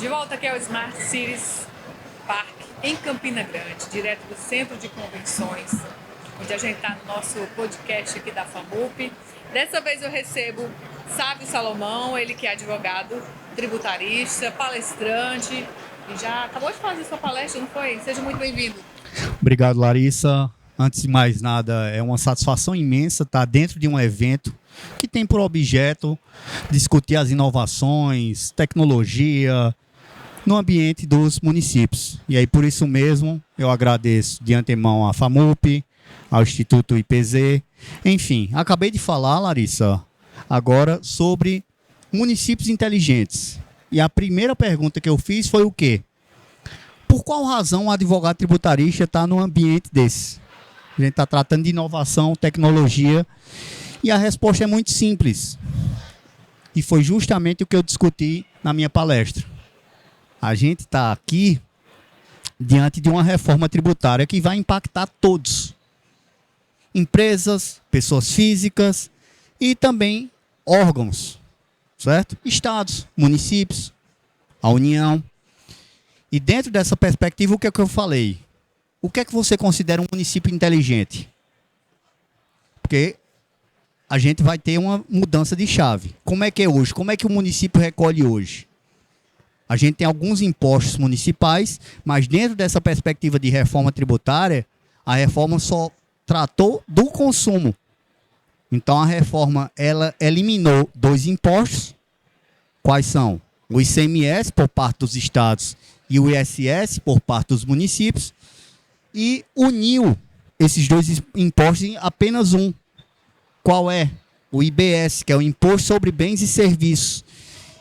De volta aqui ao Smart Cities Park, em Campina Grande, direto do Centro de Convenções, onde a gente está no nosso podcast aqui da FAMUP. Dessa vez eu recebo Sávio Salomão, ele que é advogado, tributarista, palestrante, e já acabou de fazer sua palestra, não foi? Seja muito bem-vindo. Obrigado, Larissa. Antes de mais nada, é uma satisfação imensa estar dentro de um evento que tem por objeto discutir as inovações, tecnologia no ambiente dos municípios. E aí, por isso mesmo, eu agradeço de antemão à FAMUP, ao Instituto IPZ. Enfim, acabei de falar, Larissa, agora sobre municípios inteligentes. E a primeira pergunta que eu fiz foi o quê? Por qual razão um advogado tributarista está num ambiente desse? A gente está tratando de inovação, tecnologia, e a resposta é muito simples. E foi justamente o que eu discuti na minha palestra. A gente está aqui diante de uma reforma tributária que vai impactar todos. Empresas, pessoas físicas e também órgãos, certo? Estados, municípios, a União. E dentro dessa perspectiva, o que é que eu falei? O que é que você considera um município inteligente? Porque a gente vai ter uma mudança de chave. Como é que é hoje? Como é que o município recolhe hoje? A gente tem alguns impostos municipais, mas dentro dessa perspectiva de reforma tributária, a reforma só tratou do consumo. Então a reforma ela eliminou dois impostos. Quais são? O ICMS por parte dos estados e o ISS por parte dos municípios, e uniu esses dois impostos em apenas um. Qual é? O IBS, que é o Imposto sobre Bens e Serviços.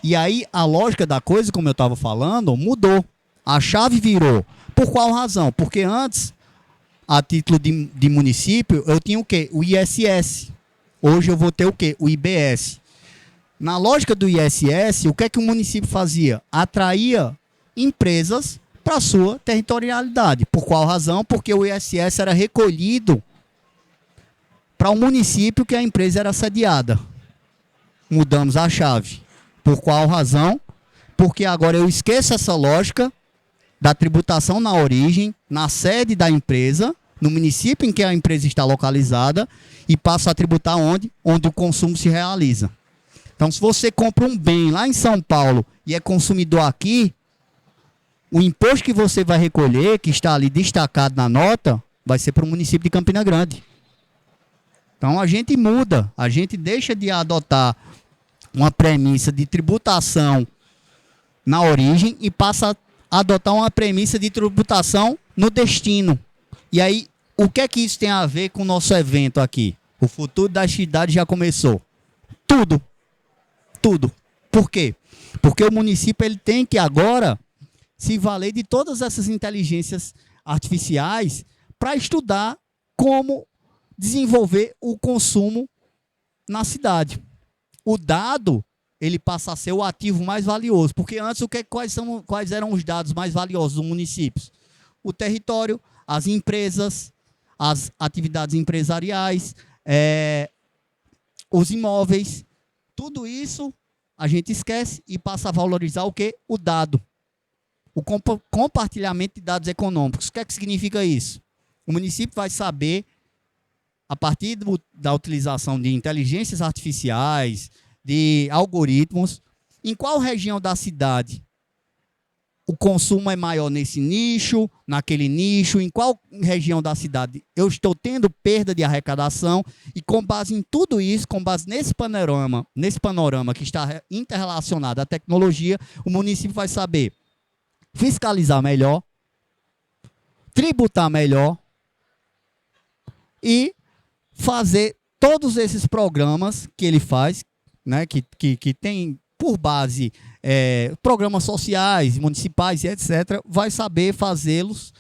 E aí a lógica da coisa, como eu estava falando, mudou. A chave virou. Por qual razão? Porque antes, a título de município, eu tinha o quê? O ISS. Hoje eu vou ter o quê? O IBS. Na lógica do ISS, o que é que o município fazia? Atraía empresas para a sua territorialidade. Por qual razão? Porque o ISS era recolhido para o município que a empresa era sediada. Mudamos a chave. Por qual razão? Porque agora eu esqueço essa lógica da tributação na origem, na sede da empresa, no município em que a empresa está localizada, e passo a tributar onde? Onde o consumo se realiza. Então, se você compra um bem lá em São Paulo e é consumidor aqui, o imposto que você vai recolher, que está ali destacado na nota, vai ser para o município de Campina Grande. Então a gente muda, a gente deixa de adotar uma premissa de tributação na origem e passa a adotar uma premissa de tributação no destino. E aí, o que é que isso tem a ver com o nosso evento aqui? O futuro das cidades já começou. Tudo. Tudo. Por quê? Porque o município ele tem que agora se valer de todas essas inteligências artificiais para estudar como desenvolver o consumo na cidade. O dado, ele passa a ser o ativo mais valioso, porque antes quais eram os dados mais valiosos dos municípios? O território, as empresas, as atividades empresariais, os imóveis, tudo isso a gente esquece e passa a valorizar o quê? O dado. O compartilhamento de dados econômicos. O que é que significa isso? O município vai saber, a partir da utilização de inteligências artificiais, de algoritmos, em qual região da cidade o consumo é maior nesse nicho, naquele nicho, em qual região da cidade eu estou tendo perda de arrecadação, e com base em tudo isso, com base nesse panorama que está interrelacionado à tecnologia, o município vai saber fiscalizar melhor, tributar melhor e fazer todos esses programas que ele faz, né, que tem por base programas sociais, municipais e etc., vai saber fazê-los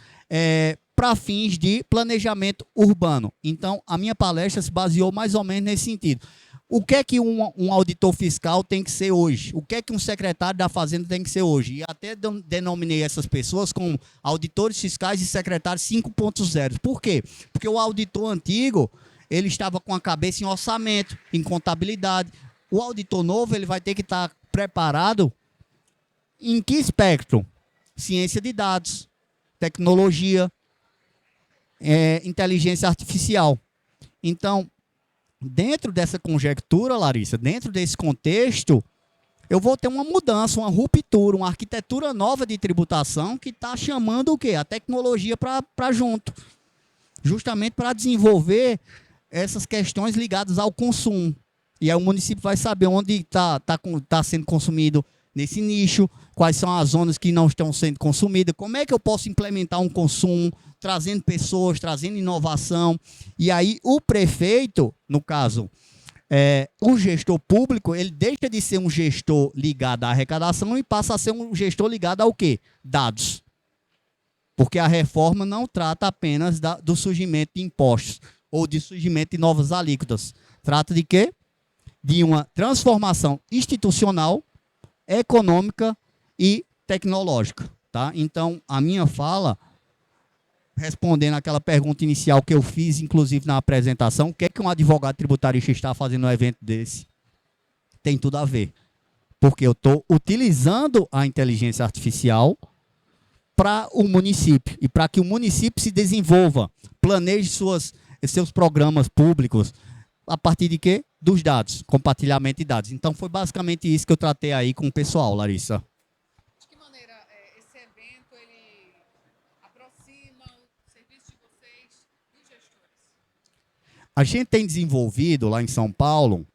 para fins de planejamento urbano. Então, a minha palestra se baseou mais ou menos nesse sentido. O que é que um auditor fiscal tem que ser hoje? O que é que um secretário da Fazenda tem que ser hoje? E até denominei essas pessoas como auditores fiscais e secretários 5.0. Por quê? Porque o auditor antigo, ele estava com a cabeça em orçamento, em contabilidade. O auditor novo, ele vai ter que estar preparado em que espectro? Ciência de dados, tecnologia, inteligência artificial. Então, dentro dessa conjectura, Larissa, dentro desse contexto, eu vou ter uma mudança, uma ruptura, uma arquitetura nova de tributação que está chamando o quê? A tecnologia para junto. Justamente para desenvolver essas questões ligadas ao consumo. E aí o município vai saber onde está sendo consumido nesse nicho, quais são as zonas que não estão sendo consumidas, como é que eu posso implementar um consumo, trazendo pessoas, trazendo inovação. E aí o prefeito, no caso, o gestor público, ele deixa de ser um gestor ligado à arrecadação e passa a ser um gestor ligado ao quê? Dados. Porque a reforma não trata apenas do surgimento de impostos ou de surgimento de novas alíquotas. Trata de quê? De uma transformação institucional, econômica e tecnológica. Tá? Então, a minha fala, respondendo aquela pergunta inicial que eu fiz, inclusive na apresentação, o que é que um advogado tributarista está fazendo num evento desse? Tem tudo a ver. Porque eu estou utilizando a inteligência artificial para o município e para que o município se desenvolva, planeje seus programas públicos a partir de quê? Dos dados, compartilhamento de dados. Então, foi basicamente isso que eu tratei aí com o pessoal, Larissa. De que maneira esse evento ele aproxima o serviço de vocês dos gestores? A gente tem desenvolvido lá em São Paulo,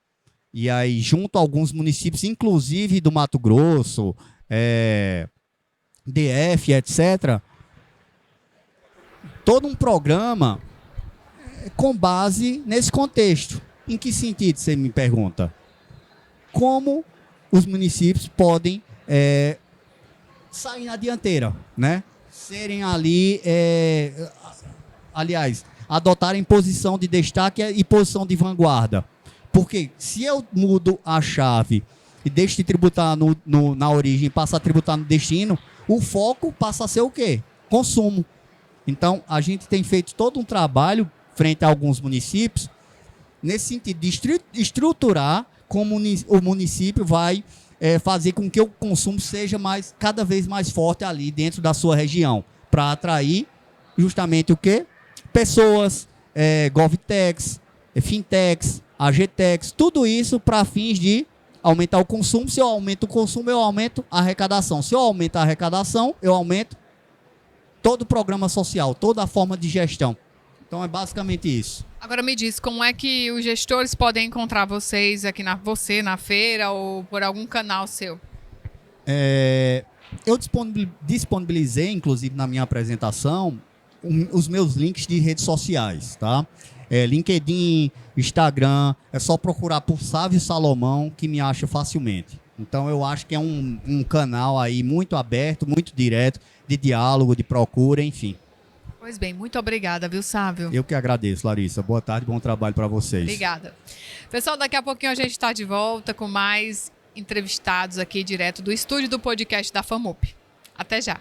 e aí junto a alguns municípios, inclusive do Mato Grosso, DF, etc., todo um programa com base nesse contexto. Em que sentido, você me pergunta? Como os municípios podem sair na dianteira, né? Serem ali, aliás, adotarem posição de destaque e posição de vanguarda. Porque se eu mudo a chave e deixo de tributar na origem e passo a tributar no destino, o foco passa a ser o quê? Consumo. Então, a gente tem feito todo um trabalho frente a alguns municípios nesse sentido de estruturar como o município vai fazer com que o consumo seja cada vez mais forte ali dentro da sua região, para atrair justamente o quê? Pessoas, GovTechs, Fintechs, AGTechs, tudo isso para fins de aumentar o consumo. Se eu aumento o consumo, eu aumento a arrecadação. Se eu aumento a arrecadação, eu aumento todo o programa social, toda a forma de gestão. Então é basicamente isso. Agora me diz, como é que os gestores podem encontrar vocês aqui na feira ou por algum canal seu? Eu disponibilizei, inclusive na minha apresentação, os meus links de redes sociais, tá? LinkedIn, Instagram, é só procurar por Sávio Salomão que me acha facilmente. Então eu acho que é um canal aí muito aberto, muito direto, de diálogo, de procura, enfim. Pois bem, muito obrigada, viu, Sávio? Eu que agradeço, Larissa. Boa tarde, bom trabalho para vocês. Obrigada. Pessoal, daqui a pouquinho a gente está de volta com mais entrevistados aqui direto do estúdio do podcast da FAMUP. Até já.